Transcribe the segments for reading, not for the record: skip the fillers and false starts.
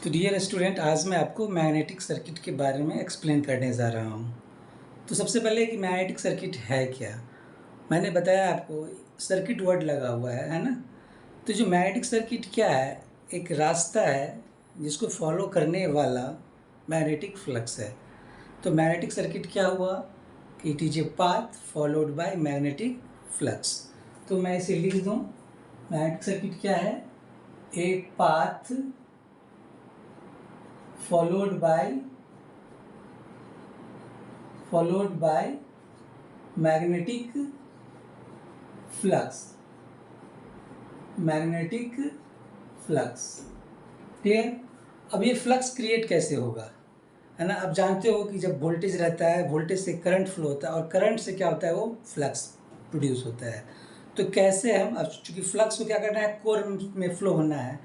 तो dear student, आज मैं आपको मैग्नेटिक सर्किट के बारे में एक्सप्लेन करने जा रहा हूँ। तो सबसे पहले कि मैग्नेटिक सर्किट है क्या? मैंने बताया आपको सर्किट वर्ड लगा हुआ है ना? तो जो मैग्नेटिक सर्किट क्या है, एक रास्ता है जिसको फॉलो करने वाला मैग्नेटिक फ्लक्स है। तो मैग्नेटिक सर्किट क्या हुआ कि it is a path followed by magnetic flux. तो मैं इसे लिख दूँ, मैग्नेटिक सर्किट क्या है? A path followed by magnetic flux, clear. अब ये फ्लक्स क्रिएट कैसे होगा, है ना? आप जानते हो कि जब वोल्टेज रहता है, वोल्टेज से करंट फ्लो होता है और करंट से क्या होता है, वो फ्लक्स प्रोड्यूस होता है। तो कैसे हम, अब चूँकि फ्लक्स को क्या करना है, कोर में फ्लो होना है,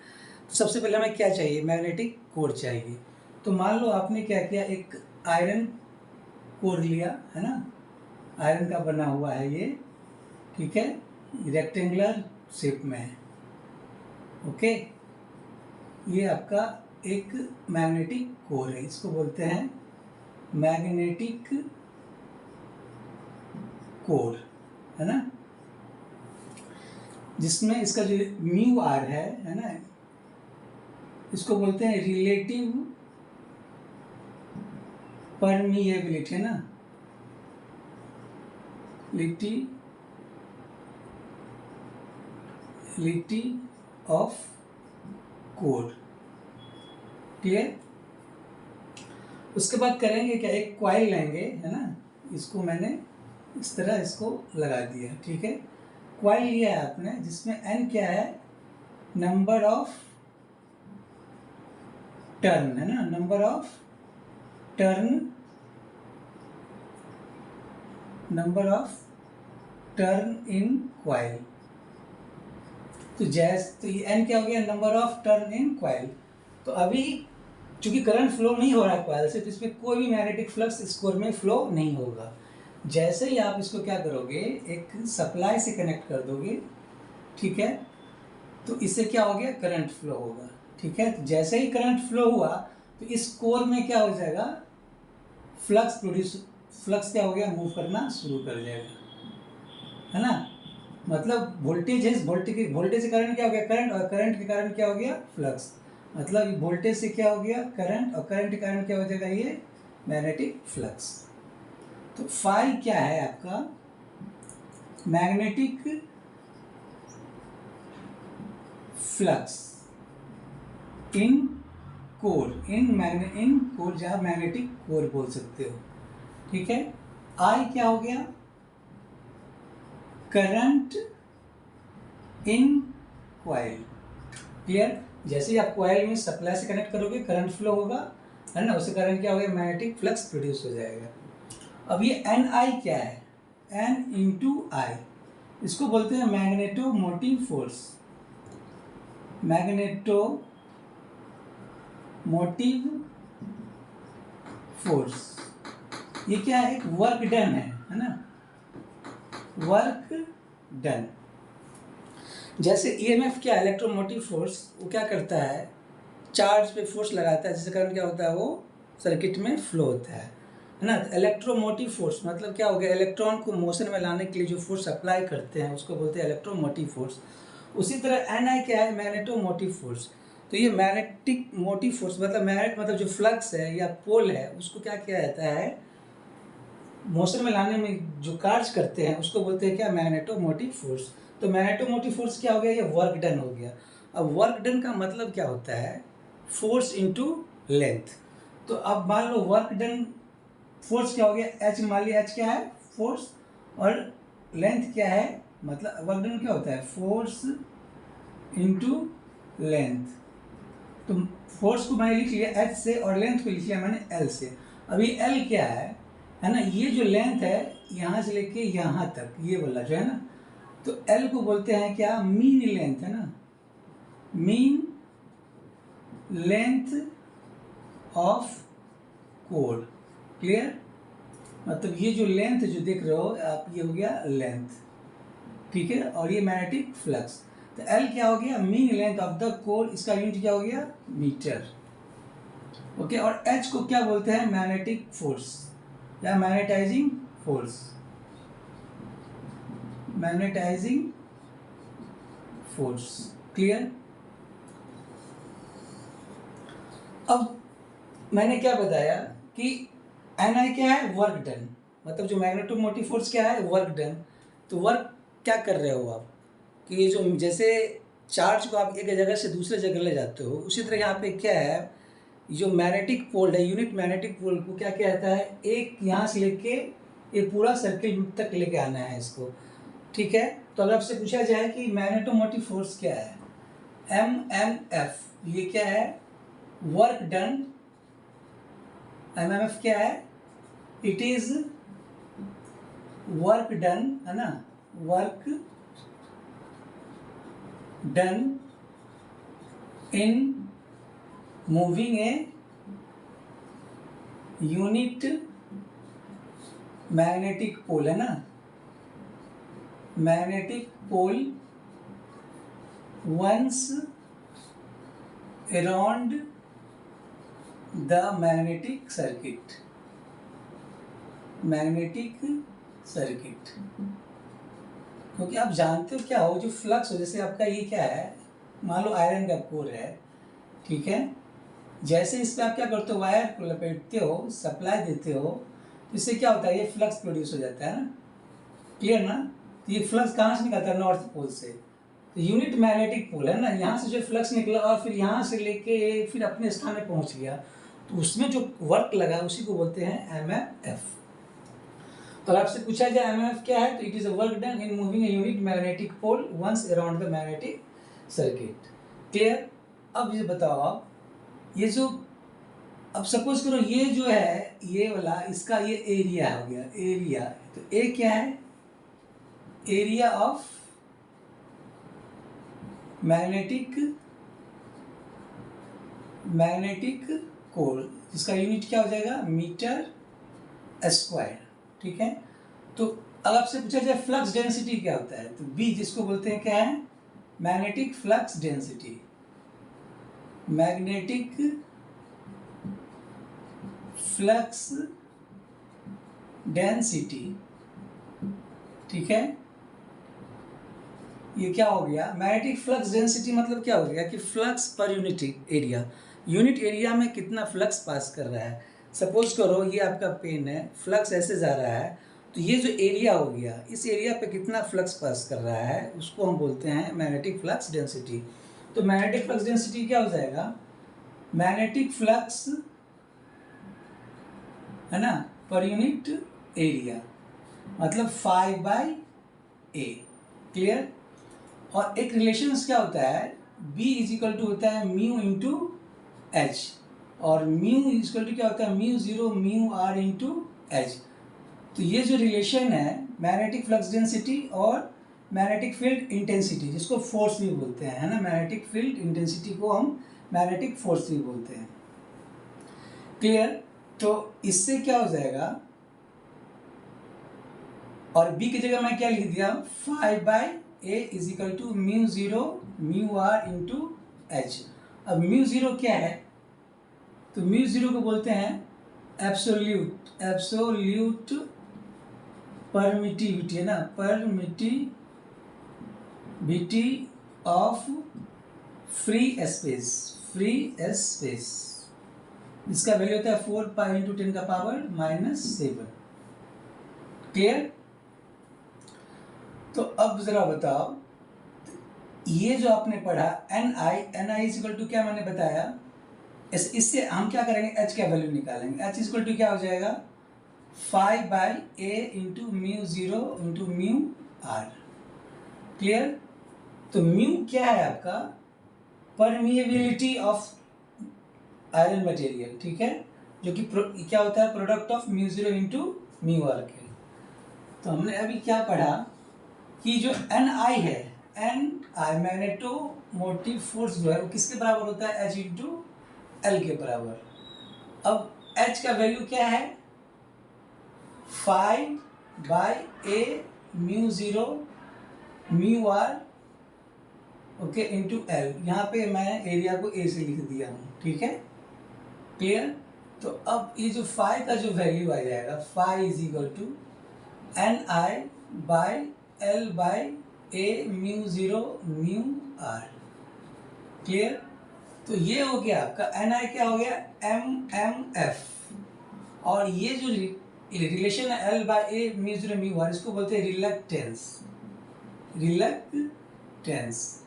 तो सबसे पहले हमें क्या चाहिए? मैग्नेटिक कोर चाहिए। तो मान लो आपने क्या किया, एक आयरन कोर लिया, है ना? आयरन का बना हुआ है ये, ठीक है, रेक्टेंगुलर शेप में है। ओके, ये आपका एक मैग्नेटिक कोर है, इसको बोलते हैं मैग्नेटिक कोर, है ना? जिसमें इसका जो म्यू आर है ना, इसको बोलते हैं रिलेटिव परमिएबिलिटी, है ना? लिटी ऑफ कोर, क्लियर। उसके बाद करेंगे क्या, एक कॉइल लेंगे, है ना? इसको मैंने इस तरह इसको लगा दिया, ठीक है। कॉइल लिया है आपने, जिसमें एन क्या है, नंबर ऑफ टर्न, है ना? Number of turn in coil. तो ये एन क्या हो गया, number of turn in coil. तो अभी चूंकि करंट फ्लो नहीं हो रहा है कॉइल से, तो इसमें कोई भी मैग्नेटिक फ्लक्स इस कोर में फ्लो नहीं होगा। जैसे ही आप इसको क्या करोगे, एक सप्लाई से कनेक्ट कर दोगे, ठीक है, तो इससे क्या हो गया, करंट फ्लो होगा, ठीक है। तो जैसे ही करंट फ्लो हुआ तो इस कोर में क्या हो जाएगा, फ्लक्स क्या हो गया, मूव करना शुरू कर जाएगा, है ना? मतलब वोल्टेज है, वोल्टेज के कारण क्या हो गया, करंट, और करंट के कारण क्या हो गया, फ्लक्स। मतलब वोल्टेज से क्या हो गया, करंट, और करंट के कारण क्या हो जाएगा, ये मैग्नेटिक फ्लक्स। तो फाई क्या है आपका, magnetic flux in core, in core, जहां मैग्नेटिक कोर बोल सकते हो, ठीक है। आई क्या हो गया, करंट इन कॉइल, क्लियर। जैसे ही आप कॉइल में सप्लाई से कनेक्ट करोगे, करंट फ्लो होगा, है ना? उसके कारण क्या होगा, मैग्नेटिक फ्लक्स प्रोड्यूस हो जाएगा। अब ये एन आई क्या है, एन इंटू आई, इसको बोलते हैं मैग्नेटोमोटिव फोर्स। ये क्या है, एक वर्क डन है ना? Work done. जैसे ईएमएफ क्या है, इलेक्ट्रोमोटिव फोर्स, वो क्या करता है, चार्ज पे फोर्स लगाता है, जिसके कारण क्या होता है, वो सर्किट में फ्लो होता है ना? इलेक्ट्रोमोटिव फोर्स मतलब क्या हो गया, इलेक्ट्रॉन को मोशन में लाने के लिए जो फोर्स अप्लाई करते हैं उसको बोलते हैं इलेक्ट्रोमोटिव फोर्स। उसी तरह एन आई क्या है, मैग्नेटोमोटिव फोर्स। तो ये मैग्नेटिक मोटिव फोर्स मतलब मैग्नेट मतलब जो फ्लक्स है या पोल है, उसको क्या किया जाता है, मोशन में लाने में जो कार्य करते हैं उसको बोलते हैं क्या, मैग्नेटोमोटिव फोर्स। तो मैग्नेटोमोटिव फोर्स क्या हो गया, ये वर्क डन हो गया। अब वर्क डन का मतलब क्या होता है, फोर्स इनटू लेंथ। तो अब मान लो वर्क डन फोर्स क्या हो गया, एच, मान लिया एच क्या है, फोर्स, और लेंथ क्या है, मतलब वर्क डन क्या होता है, फोर्स इनटू लेंथ। तो फोर्स को मैंने लिख लिया एच से और लेंथ को लिख लिया मैंने एल से। अभी एल क्या है ना, ये जो लेंथ है यहाँ से लेके यहाँ तक, ये वाला जो है ना, तो एल को बोलते हैं क्या, मीन लेंथ, है ना? Mean length of core, clear. मतलब ये जो लेंथ जो देख रहे हो आप, ये हो गया लेंथ, ठीक है, और ये मैग्नेटिक फ्लक्स। तो एल क्या हो गया, mean length of the core, इसका यूनिट क्या हो गया, मीटर, ओके। और एच को क्या बोलते हैं? मैग्नेटिक फोर्स या magnetising force, magnetising force. Clear? अब मैंने क्या बताया कि एन आई क्या है? Work done. मतलब जो मैग्नेटोमोटिव फोर्स क्या है? Work done. तो वर्क क्या कर रहे हो आप कि ये जो जैसे चार्ज को आप एक जगह से दूसरे जगह ले जाते हो, उसी तरह यहाँ पे क्या है, जो मैग्नेटिक पोल है, यूनिट मैग्नेटिक पोल को क्या कहता है? एक यहाँ से लेके ये पूरा सर्किल तक लेके आना है इसको। ठीक है? तो अगर आपसे पूछा जाए कि मैग्नेटोमोटिव फोर्स क्या है, MMF, ये क्या है? Work done. MMF क्या है? इट इज वर्क डन, है ना? Work done in moving a unit magnetic pole, है ना? Magnetic pole once around the magnetic circuit, magnetic circuit. क्योंकि आप जानते हो क्या हो, जो फ्लक्स हो, जैसे आपका ये क्या है, मान लो आयरन का कोर है, ठीक है? जैसे इस पर आप क्या करते हो, वायर को लपेटते हो, सप्लाई देते हो, तो इससे क्या होता है? ये फ्लक्स प्रोड्यूस हो जाता है ना। क्लियर ना? तो ये फ्लक्स कहाँ से निकलता है? नॉर्थ पोल से। तो यूनिट मैग्नेटिक पोल है ना, यहाँ से जो फ्लक्स निकला और फिर यहाँ से लेके फिर अपने स्थान में पहुँच गया, तो उसमें जो वर्क लगा उसी को बोलते हैं MMF। तो अगर आपसे पूछा जाए MMF क्या है, तो it is a work done in moving a unit magnetic pole once around the magnetic circuit. Clear? अब ये बताओ आप, ये जो, अब सपोज करो ये जो है, ये वाला, इसका ये एरिया हो गया, एरिया। तो ए क्या है? एरिया ऑफ मैग्नेटिक कोर, जिसका यूनिट क्या हो जाएगा? Metre square. ठीक है? तो अगर आपसे पूछा जाए फ्लक्स डेंसिटी क्या होता है, तो बी, जिसको बोलते हैं क्या है? Magnetic flux density, magnetic flux density. ठीक है? ये क्या हो गया? मैग्नेटिक फ्लक्स डेंसिटी मतलब क्या हो गया कि flux per unit area, unit area में कितना फ्लक्स पास कर रहा है। सपोज करो ये आपका पेन है, फ्लक्स ऐसे जा रहा है, तो ये जो एरिया हो गया, इस एरिया पे कितना फ्लक्स पास कर रहा है, उसको हम बोलते हैं मैग्नेटिक फ्लक्स डेंसिटी। तो मैग्नेटिक फ्लक्स डेंसिटी क्या हो जाएगा? मैग्नेटिक फ्लक्स, है ना, पर यूनिट एरिया, मतलब फाई बाई ए। क्लियर? और एक रिलेशंस क्या होता है? B इज इक्वल टू होता है म्यू इंटू एच, और म्यू इज इक्वल टू क्या होता है? Mu zero mu R into H. तो ये जो रिलेशन है मैग्नेटिक फ्लक्स डेंसिटी और मैग्नेटिक फील्ड इंटेंसिटी, जिसको फोर्स भी बोलते हैं, है ना? मैग्नेटिक फील्ड इंटेंसिटी को हम मैग्नेटिक फोर्स भी बोलते हैं। क्लियर? तो इससे क्या हो जाएगा, और B की जगह मैं क्या लिख दिया? Phi by A is equal to mu zero mu R into H. अब म्यू जीरो क्या है? तो म्यू जीरो को बोलते हैं एब्सोल्यूट परमिटिविटी, है ना? परमिटिविटी ऑफ फ्री स्पेस, इसका वैल्यू होता है 4 पाई इंटू 10 का पावर -7। क्लियर? तो अब जरा बताओ, ये जो आपने पढ़ा N I is equal to क्या मैंने बताया, इससे हम क्या करेंगे? एच का वैल्यू निकालेंगे। एच इज इक्वल टू क्या हो जाएगा? Phi by A into mu zero into mu R. Clear? तो म्यू क्या है आपका? Permeability of iron material. ठीक है? जो कि क्या होता है? Product of mu zero into mu R के। तो हमने अभी क्या पढ़ा कि जो एन आई है, एन आई मैग्नेटोमोटिव फोर्स जो है वो किसके बराबर होता है? एच इंटू एल के बराबर। अब एच का वैल्यू क्या है? Phi by A mu zero mu R, okay, into L. यहाँ पे मैं एरिया को ए से लिख दिया हूँ। ठीक है? क्लियर। तो अब ये जो फाई का जो वैल्यू आ जाएगा, phi is equal to N I by L by A mu zero mu R. Clear. तो ये हो गया आपका एन आई, क्या हो गया एम एफ, और ये जो रिलेशन है L by A mu zero mu R, इसको बोलते हैं रिलक्टेंस, रिलक्टेंस।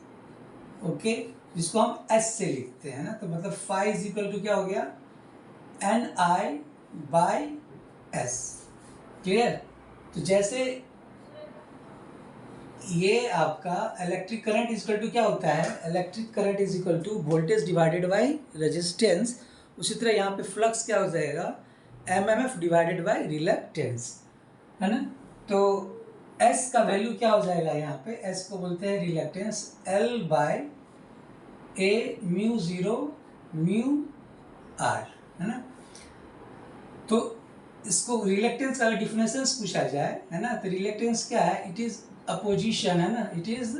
ओके, जिसको हम एस से लिखते हैं ना, तो मतलब फाई इज इक्वल टू क्या हो गया N I by S. Clear. तो जैसे ये आपका electric current is equal to क्या होता है, electric current is equal to voltage divided by resistance, उसी तरह यहाँ पे फ्लक्स क्या हो जाएगा M M F divided by reluctance, है ना। तो एस का वैल्यू क्या हो जाएगा, यहाँ पे एस को बोलते हैं reluctance, L by A mu zero mu R, है ना। तो इसको रिलक्टेंस का डिफरेंस पूछा जाए, है ना, तो रिलक्टेंस क्या है, इट इज अपोजिशन, है ना, it is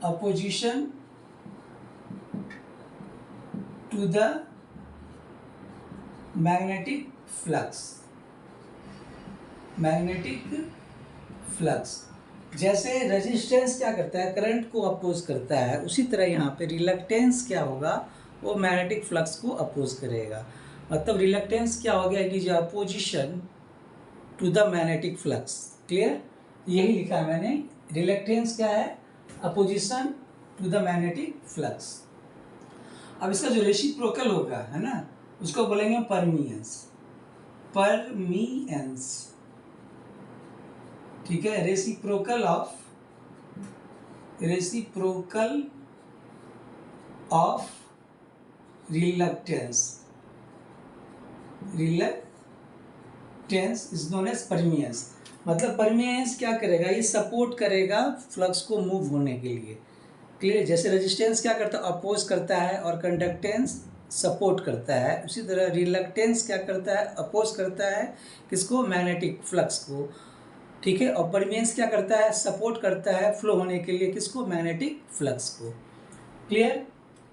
opposition to the magnetic flux, magnetic flux. जैसे रेजिस्टेंस क्या करता है, करंट को अपोज करता है, उसी तरह यहाँ पे रिलक्टेंस क्या होगा, वो मैग्नेटिक फ्लक्स को अपोज करेगा। मतलब रिलक्टेंस क्या हो गया, it is opposition to the magnetic flux. Clear, यही लिखा है मैंने, रिलक्टेंस क्या है, opposition to the magnetic flux. अब इसका जो रेसिप्रोकल होगा, है ना, उसको बोलेंगे परमियंस, परमियंस, ठीक है, reciprocal of, reciprocal of reluctance, reluctance is known as permeance. मतलब परमियंस क्या करेगा, ये सपोर्ट करेगा फ्लक्स को मूव होने के लिए। क्लियर। जैसे रेजिस्टेंस क्या करता है, अपोज करता है, और कंडक्टेंस सपोर्ट करता है, उसी तरह रिलक्टेंस क्या करता है, अपोज करता है किसको, मैग्नेटिक फ्लक्स को, ठीक है। और परमियंस क्या करता है, सपोर्ट करता है फ्लो होने के लिए किसको, मैग्नेटिक फ्लक्स को। क्लियर।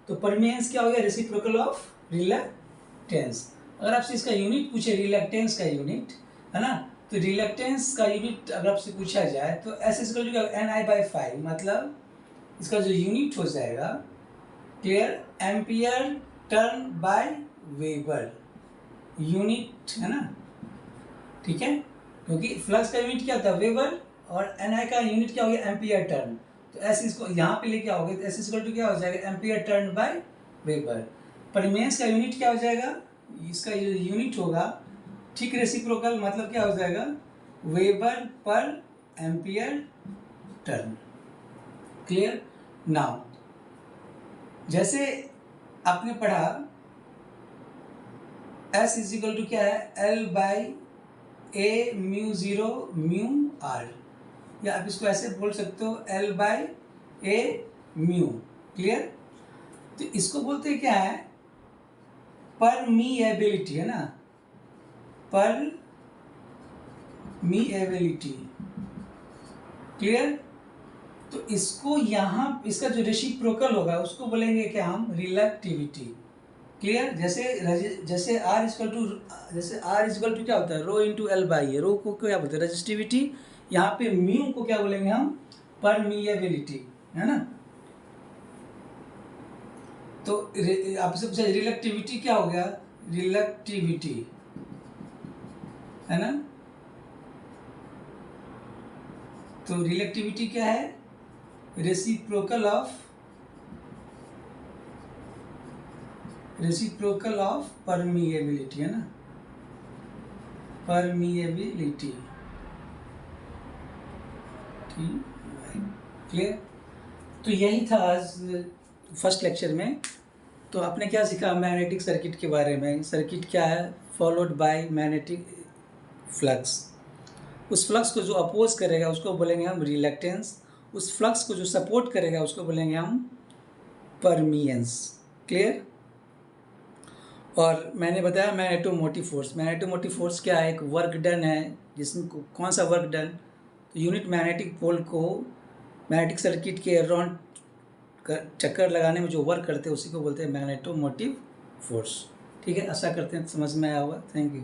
तो परमियंस क्या हो गया, रेसिप्रोकल ऑफ रिलक्टेंस। अगर आपसे इसका यूनिट पूछे, रिलक्टेंस का यूनिट, है ना, तो रिलक्टेंस का यूनिट अगर आपसे पूछा जाए तो S is equal to N I by five, मतलब इसका जो यूनिट हो जाएगा, clear, ampere turn by weber, unit, है ना, ठीक है, क्योंकि फ्लक्स का यूनिट क्या होता है, वेबर, और एन आई का यूनिट क्या हो गया, एम्पियर टर्न। तो एस इसको यहाँ पे लेके आओगे तो एस इज इक्वल टू क्या हो जाएगा, एम्पियर टर्न बाय वेबर। परमियंस का यूनिट क्या हो जाएगा, इसका जो यूनिट होगा, ठीक, रेसिप्रोकल, मतलब क्या हो जाएगा, वेबर पर एम्पियर टर्न। क्लियर। नाउ जैसे आपने पढ़ा एस इज इक्वल टू क्या है, L by A mu zero mu R, या आप इसको ऐसे बोल सकते हो, L by A mu. Clear. तो इसको बोलते हैं क्या है, परमीएबिलिटी, है ना, परमीएबिलिटी। क्लियर। तो इसको यहाँ, इसका जो रेसिप्रोकल होगा उसको बोलेंगे क्या हम, रिलक्टिविटी। क्लियर। जैसे आर इक्वल टू, जैसे आर इक्वल टू क्या होता है, रो इंटू एल बाई, रो को क्या बोलते हैं, रेजिस्टिविटी, यहाँ पे म्यू को क्या बोलेंगे हम, परमीएबिलिटी, है ना। तो आपसे पूछा रिलक्टिविटी क्या हो गया, रिलक्टिविटी, है ना। तो रिलक्टिविटी क्या है, रेसिप्रोकल ऑफ परमीएबिलिटी, है ना, परमीएबिलिटी, ठीक। क्लियर। तो यही था आज फर्स्ट लेक्चर में। तो आपने क्या सीखा, मैग्नेटिक सर्किट के बारे में। सर्किट क्या है, फॉलोड बाय मैग्नेटिक फ्लक्स। उस फ्लक्स को जो अपोज करेगा उसको बोलेंगे हम रिलक्टेंस, उस फ्लक्स को जो सपोर्ट करेगा उसको बोलेंगे हम परमियंस। क्लियर। और मैंने बताया मैग्नेटोमोटिव फोर्स। मैग्नेटोमोटिव फोर्स क्या है, एक वर्क डन है, जिसमें कौन सा वर्क डन, तो यूनिट मैग्नेटिक पोल को मैग्नेटिक सर्किट के अराउंड चक्कर लगाने में जो वर्क करते हैं उसी को बोलते हैं मैग्नेटोमोटिव फोर्स। ठीक है, आशा करते हैं समझ में आया होगा। Thank you.